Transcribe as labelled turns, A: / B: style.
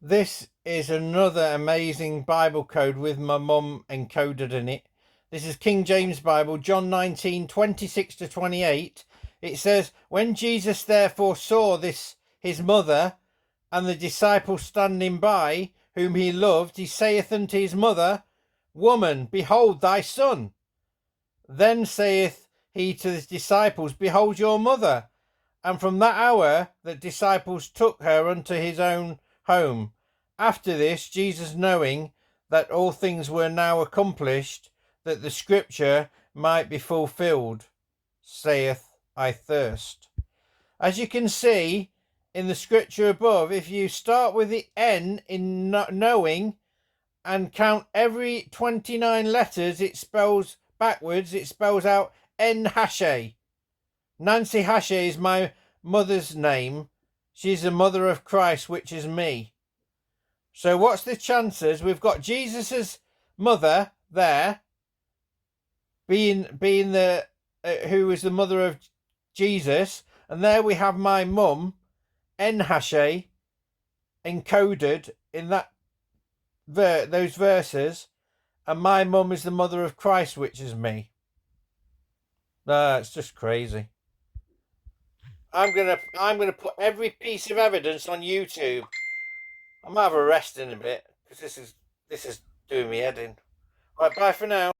A: This is another amazing Bible code with my mum encoded in it. This is King James Bible, John 19:26-28. It says, "When Jesus therefore saw this his mother and the disciple standing by, whom he loved, he saith unto his mother, Woman, behold thy son. Then saith he to his disciples, Behold your mother. And from that hour the disciples took her unto his own home. After this, Jesus, knowing that all things were now accomplished, that the scripture might be fulfilled, saith, I thirst." As you can see in the scripture above, if you start with the N in knowing and count every 29 letters it spells backwards, it spells out N-Hashe. Nancy Hashe is my mother's name. She's the mother of Christ, which is me. So what's the chances? We've got Jesus's mother there, being the who is the mother of Jesus, and there we have my mum, N-Hashe, encoded in that those verses, and my mum is the mother of Christ, which is me. It's just crazy. I'm gonna put every piece of evidence on YouTube. I might have a rest in a bit because this is doing me head in. Right, bye for now.